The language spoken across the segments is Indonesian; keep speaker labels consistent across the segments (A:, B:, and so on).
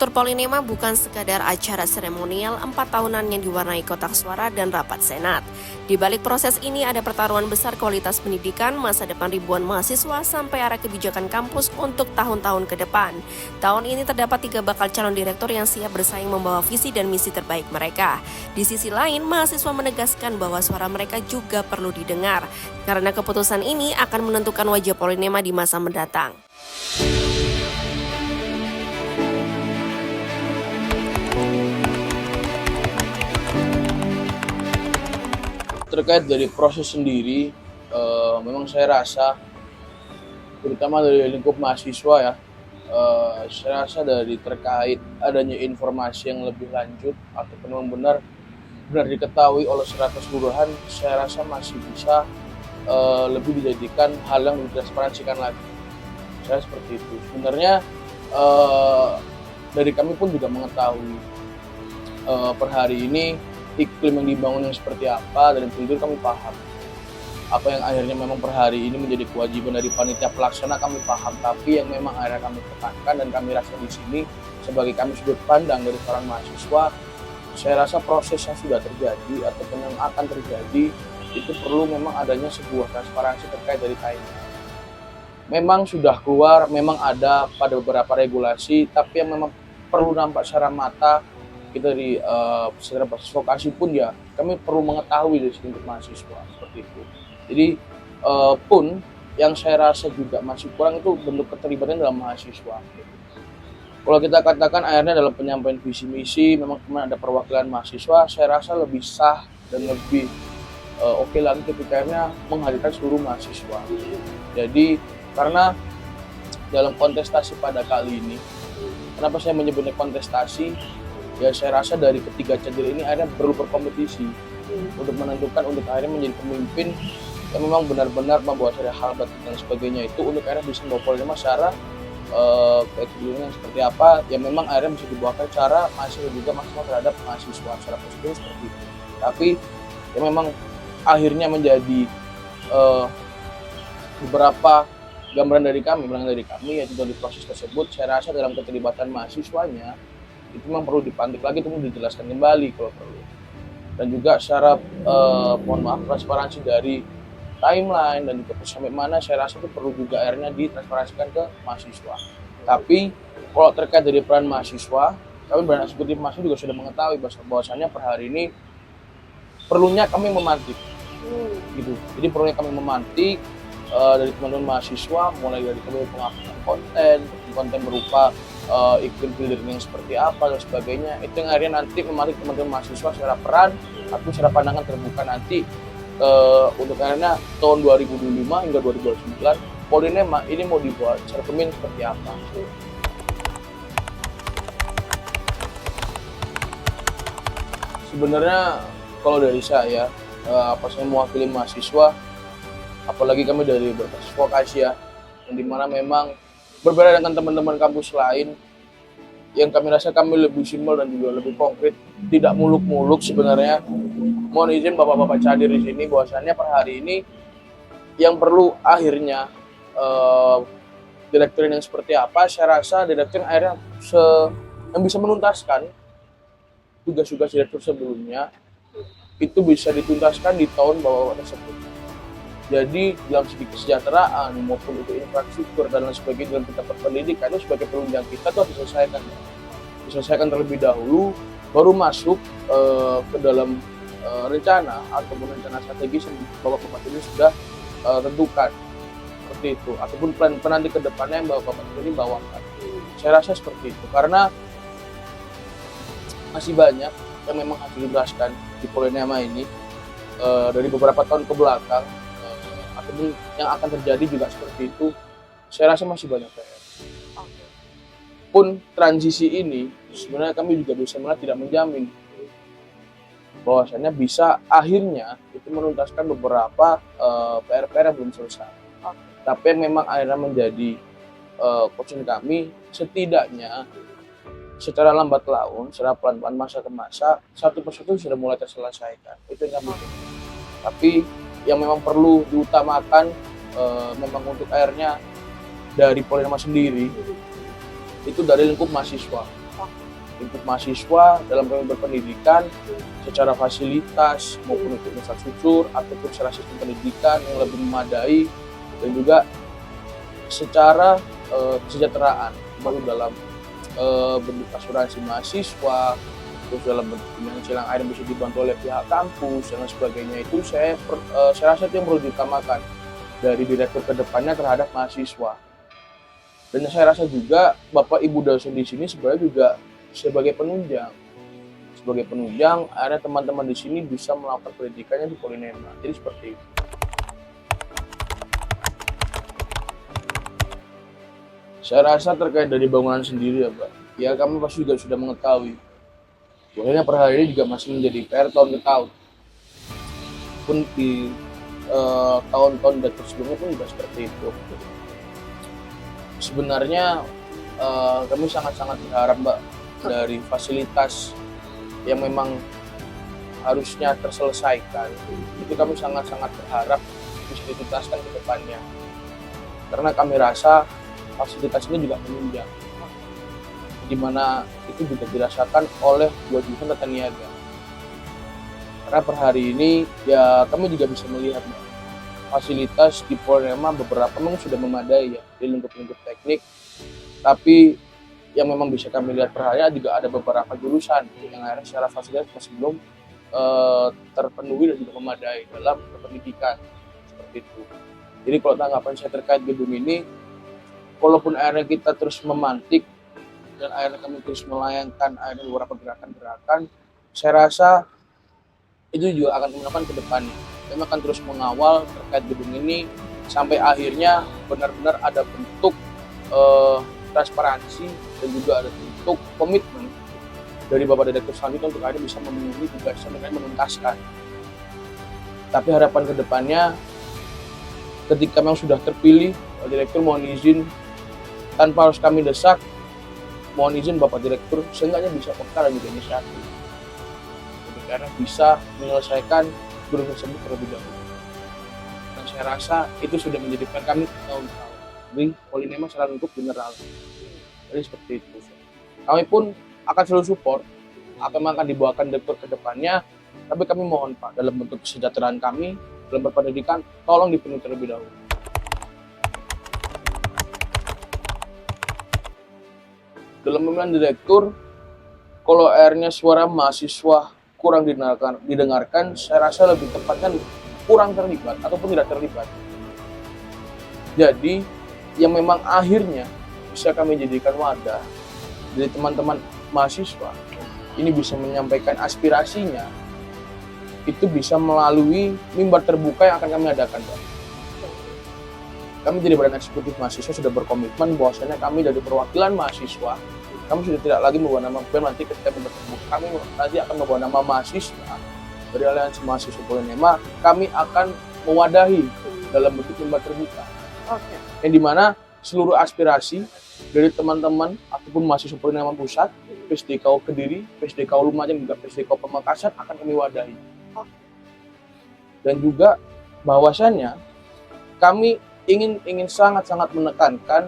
A: Kultur Polinema bukan sekadar acara seremonial 4 tahunan yang diwarnai kotak suara dan rapat senat. Di balik proses ini ada pertaruhan besar kualitas pendidikan, masa depan ribuan mahasiswa, sampai arah kebijakan kampus untuk tahun-tahun ke depan. Tahun ini terdapat 3 bakal calon direktur yang siap bersaing membawa visi dan misi terbaik mereka. Di sisi lain, mahasiswa menegaskan bahwa suara mereka juga perlu didengar, karena keputusan ini akan menentukan wajah Polinema di masa mendatang.
B: Terkait dari proses sendiri, memang saya rasa, terutama dari lingkup mahasiswa ya, saya rasa dari terkait adanya informasi yang lebih lanjut ataupun memang benar diketahui oleh secara keseluruhan, saya rasa masih bisa lebih dijadikan hal yang ditransparansikan lagi. Saya seperti itu. Sebenarnya dari kami pun juga mengetahui per hari ini iklim yang dibangun yang seperti apa, dan itu kami paham. Apa yang akhirnya memang per hari ini menjadi kewajiban dari panitia pelaksana kami paham, tapi yang memang akhirnya kami tekankan dan kami rasa di sini sebagai kami sudut pandang dari seorang mahasiswa, saya rasa proses yang sudah terjadi ataupun yang akan terjadi itu perlu memang adanya sebuah transparansi terkait dari timeline. Memang sudah keluar, memang ada pada beberapa regulasi, tapi yang memang perlu nampak secara mata kita dari secara basis vokasi pun ya kami perlu mengetahui dari sini untuk mahasiswa seperti itu. Jadi pun yang saya rasa juga masih kurang itu bentuk keterlibatan dalam mahasiswa. Kalau kita katakan akhirnya dalam penyampaian visi misi memang kemarin ada perwakilan mahasiswa, saya rasa lebih sah dan lebih oke lagi ketika akhirnya menghadirkan seluruh mahasiswa. Jadi karena dalam kontestasi pada kali ini, kenapa saya menyebutnya kontestasi? Ya saya rasa dari ketiga cadir ini akhirnya perlu berkompetisi untuk menentukan, untuk akhirnya menjadi pemimpin yang memang benar-benar membawa saya hal batin dan sebagainya itu untuk akhirnya bisa membawa Polinema secara keeduliannya seperti apa, yang memang akhirnya bisa dibawakan secara mahasiswa juga maksimal terhadap mahasiswa secara positif seperti itu. Tapi yang memang akhirnya menjadi beberapa gambaran dari kami yaitu dari proses tersebut, saya rasa dalam keterlibatan mahasiswanya itu memang perlu dipantik lagi, itu dijelaskan kembali kalau perlu. Dan juga secara transparansi dari timeline dan juga sampai mana saya rasa itu perlu juga akhirnya ditransparansikan ke mahasiswa. Tapi kalau terkait dari peran mahasiswa, kami badan eksekutif mahasiswa juga sudah mengetahui bahwasannya per hari ini perlunya kami memantik gitu. Jadi perlunya kami memantik dari teman-teman mahasiswa, mulai dari penguploadan konten berupa iklim building yang seperti apa dan sebagainya, itu yang akhirnya nanti memantik teman-teman mahasiswa secara peran atau secara pandangan terbuka nanti untuk akhirnya tahun 2025 hingga 2029 Polinema ini mau dibuat secara kepemimpinan seperti apa. Sebenarnya kalau dari saya, saya mewakili mahasiswa, apalagi kami dari berbasis vokasi ya, yang dimana memang berbeda dengan teman-teman kampus lain, yang kami rasa kami lebih simpel dan juga lebih konkret, tidak muluk-muluk sebenarnya. Mohon izin bapak-bapak cadir di sini bahwasannya per hari ini yang perlu akhirnya direktur yang seperti apa, saya rasa direktur akhirnya yang bisa menuntaskan tugas-tugas direktur sebelumnya itu bisa dituntaskan di tahun bapak-bapak tersebut. Jadi dalam segi kesejahteraan maupun untuk infrastruktur dan lain sebagainya dalam tingkat pendidikan itu sebagai penunjang kita itu harus diselesaikan terlebih dahulu, baru masuk ke dalam rencana ataupun rencana strategis yang bapak-bapak ini sudah tentukan seperti itu, ataupun plan nanti ke depannya yang bapak-bapak ini bawakan. Saya rasa seperti itu karena masih banyak yang memang harus dijelaskan di Polinema ini dari beberapa tahun ke belakang. Ataupun yang akan terjadi juga seperti itu, saya rasa masih banyak PR. Pun transisi ini sebenarnya kami juga bisa melihat tidak menjamin bahwasannya bisa akhirnya itu menuntaskan beberapa PR-PR yang belum selesai. Tapi yang memang akhirnya menjadi concern kami, setidaknya secara lambat laun, secara pelan-pelan masa ke masa, satu persatu sudah mulai terselesaikan. Itu yang kami. Tapi yang memang perlu diutamakan memang untuk akhirnya dari Polinema sendiri itu dari lingkup mahasiswa. lingkup mahasiswa dalam kami berpendidikan secara fasilitas maupun untuk infrastruktur ataupun secara sistem pendidikan yang lebih memadai, dan juga secara kesejahteraan baik dalam bentuk asuransi mahasiswa, terus dalam bentuk silang air yang bisa dibantu oleh pihak kampus dan sebagainya. Itu saya rasa itu yang perlu diutamakan dari direktur ke depannya terhadap mahasiswa. Dan saya rasa juga Bapak Ibu dosen di sini sebenarnya juga sebagai penunjang. Sebagai penunjang, akhirnya teman-teman di sini bisa melakukan pendidikannya di Polinema. Jadi seperti itu. Saya rasa terkait dari bangunan sendiri ya Pak, ya kami pasti juga sudah mengetahui. Bahwasanya per hari ini juga masih menjadi PR tahun ke tahun. Pun di tahun-tahun sebelumnya pun juga seperti itu. Sebenarnya kami sangat-sangat berharap Mbak dari fasilitas yang memang harusnya terselesaikan. Itu kami sangat-sangat berharap bisa dituntaskan ke depannya. Karena kami rasa fasilitas ini juga menunjang, di mana itu juga dirasakan oleh dua jurusan tata niaga. Karena per hari ini ya kami juga bisa melihat fasilitas di Polinema beberapa memang sudah memadai ya di lingkup-lingkup teknik, tapi yang memang bisa kami lihat per hari juga ada beberapa jurusan yang akhirnya secara fasilitas masih belum terpenuhi dan juga memadai dalam pendidikan seperti itu. Jadi kalau tanggapan saya terkait gedung ini, walaupun akhirnya kita terus memantik dan akhirnya kami terus melayangkan akhirnya beberapa gerakan-gerakan, saya rasa itu juga akan melakukan ke depannya. Kami akan terus mengawal terkait gedung ini sampai akhirnya benar-benar ada bentuk transparansi dan juga ada bentuk komitmen dari Bapak Direktur selanjutnya untuk akhirnya bisa memenuhi tugasnya dengan menuntaskan. Tapi harapan ke depannya, ketika memang sudah terpilih, Pak Direktur mohon izin tanpa harus kami desak, mohon izin Bapak Direktur seenggaknya bisa peka dan juga inisiatif karena bisa menyelesaikan gedung tersebut terlebih dahulu. Dan saya rasa itu sudah menjadi PR kami tahun-tahun di Polinema secara lingkup general. Jadi seperti itu. Kami pun akan selalu support apa yang akan dibawakan Direktur ke depannya, tapi kami mohon Pak, dalam bentuk kesejahteraan kami dalam berpendidikan, tolong dipenuhi terlebih dahulu. Dalam pemilihan direktur, kalau akhirnya suara mahasiswa kurang didengarkan, saya rasa lebih tepatnya kurang terlibat ataupun tidak terlibat. Jadi, yang memang akhirnya bisa kami jadikan wadah dari teman-teman mahasiswa, ini bisa menyampaikan aspirasinya, itu bisa melalui mimbar terbuka yang akan kami adakan, Pak. Kami jadi badan eksekutif mahasiswa sudah berkomitmen bahwasanya kami dari perwakilan mahasiswa, kami sudah tidak lagi membawa nama BEM nanti ketika bertemu. Kami nanti akan membawa nama mahasiswa dari Aliansi Mahasiswa Polinema. Kami akan mewadahi dalam bentuk mimbar terbuka. Yang dimana seluruh aspirasi dari teman-teman ataupun mahasiswa Polinema Pusat, PSDKU Kediri, PSDKU Lumajang, juga PSDKU Pamekasan akan kami wadahi. Dan juga bahwasannya kami ingin sangat-sangat menekankan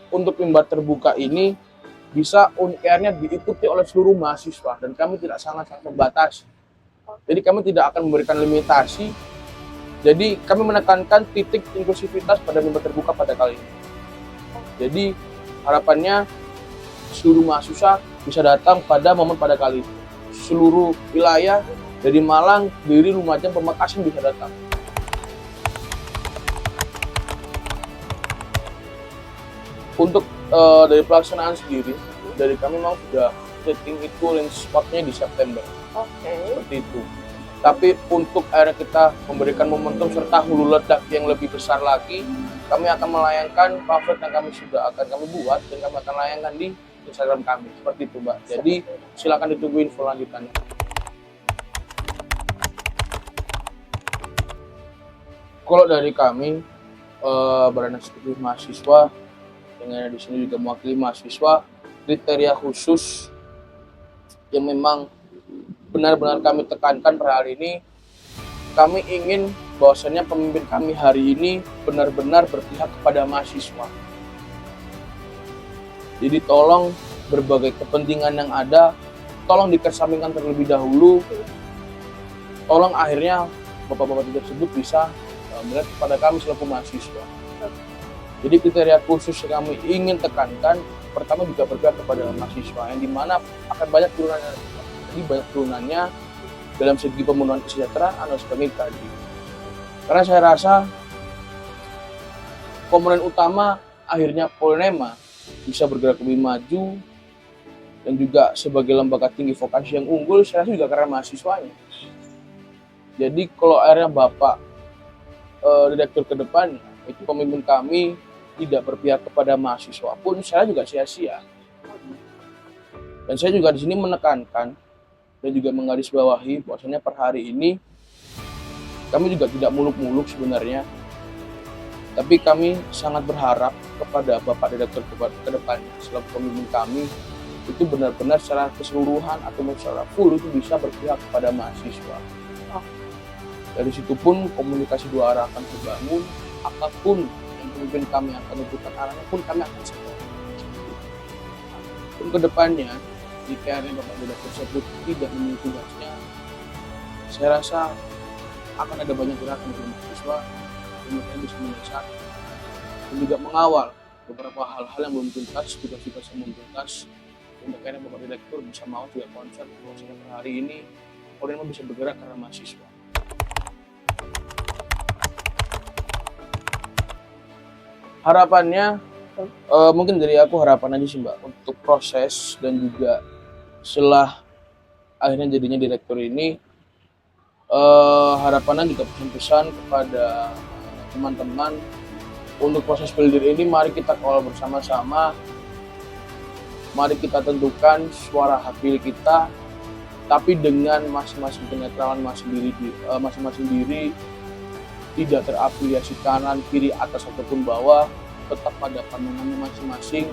B: untuk mimbar terbuka ini bisa UNR-nya diikuti oleh seluruh mahasiswa dan kami tidak sangat-sangat membatasi. Jadi kami tidak akan memberikan limitasi. Jadi kami menekankan titik inklusivitas pada mimbar terbuka pada kali ini. Jadi harapannya seluruh mahasiswa bisa datang pada momen pada kali ini. Seluruh wilayah dari Malang, Kediri, Lumajang, Pamekasan bisa datang. Untuk dari pelaksanaan sendiri, dari kami memang sudah setting itu launch spotnya di September. Seperti itu. Tapi untuk akhirnya kita memberikan momentum serta hulu ledak yang lebih besar lagi, kami akan melayangkan pamflet yang kami sudah akan kami buat dan kami akan layangkan di Instagram kami. Seperti itu, Mbak. Jadi silakan ditunggu info lanjutannya. Kalau dari kami, badan eksekutif mahasiswa, dengan di sini juga mewakili mahasiswa, kriteria khusus yang memang benar-benar kami tekankan per hari ini, kami ingin bahwasannya pemimpin kami hari ini benar-benar berpihak kepada mahasiswa. Jadi tolong berbagai kepentingan yang ada, tolong dikesampingkan terlebih dahulu. Tolong akhirnya bapak-bapak tersebut bisa melihat kepada kami selaku mahasiswa. Jadi kriteria khusus yang kami ingin tekankan, pertama juga berpihak kepada mahasiswa, yang dimana akan banyak turunannya. Jadi banyak turunannya dalam segi pemenuhan kesejahteraan dan sebagainya tadi. Karena saya rasa komponen utama akhirnya Polnema bisa bergerak lebih maju, dan juga sebagai lembaga tinggi vokasi yang unggul, saya rasa juga karena mahasiswanya. Jadi kalau akhirnya Bapak direktur ke depannya, itu pemimpin kami tidak berpihak kepada mahasiswa pun, saya juga sia-sia. Dan saya juga di sini menekankan dan juga menggarisbawahi bahwasanya per hari ini kami juga tidak muluk-muluk sebenarnya, tapi kami sangat berharap kepada Bapak Direktur ke depannya selaku pemimpin kami itu benar-benar secara keseluruhan atau secara full itu bisa berpihak kepada mahasiswa. Dari situ pun komunikasi dua arah akan terbangun, apapun yang pemimpin kami akan tentukan arahnya pun kami akan support. Dan kedepannya, jika Bapak Direktur tersebut tidak memiliki tugasnya, saya rasa akan ada banyak gerakan dari mahasiswa yang bisa mendesak dan juga mengawal beberapa hal-hal yang belum tuntas, tugas-tugas yang belum tuntas. Dan akhirnya Bapak Direktur bisa mau juga konsen bahwasanya per hari ini Polnema bisa bergerak karena mahasiswa. Harapannya mungkin dari aku harapan aja sih Mbak, untuk proses dan juga setelah akhirnya jadinya direktur ini, harapannya juga pesan-pesan kepada teman-teman untuk proses builder ini, mari kita kawal bersama-sama, mari kita tentukan suara hak pilih kita, tapi dengan masing-masing kenetralan masing-masing diri, tidak terafiliasi kanan, kiri, atas ataupun bawah, tetap pada pandangannya masing-masing,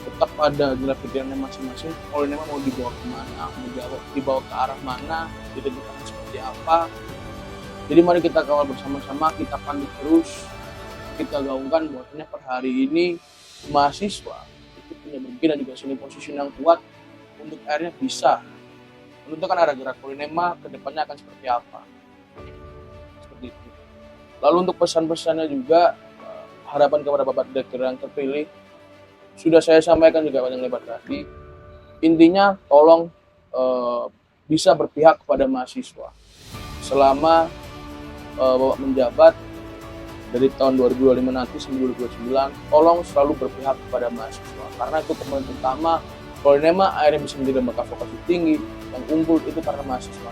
B: tetap pada jalan pikirannya masing-masing. Polnema mau dibawa kemana, mau dibawa ke arah mana, ditentukan seperti apa. Jadi mari kita kawal bersama-sama, kita pandu terus, kita gaungkan bahwasanya per hari ini mahasiswa itu punya berpikir dan juga seni posisi yang kuat untuk akhirnya bisa menentukan arah gerak Polnema ke depannya akan seperti apa. Seperti itu. Lalu untuk pesan-pesannya juga, harapan kepada Bapak Direktur yang terpilih sudah saya sampaikan juga panjang lebar tadi. Intinya tolong bisa berpihak kepada mahasiswa. Selama Bapak menjabat dari tahun 2025 nanti sampai 2029, tolong selalu berpihak kepada mahasiswa. Karena itu komponen utama Polnema akhirnya bisa menjadi lembaga vokasi tinggi yang unggul itu karena mahasiswa.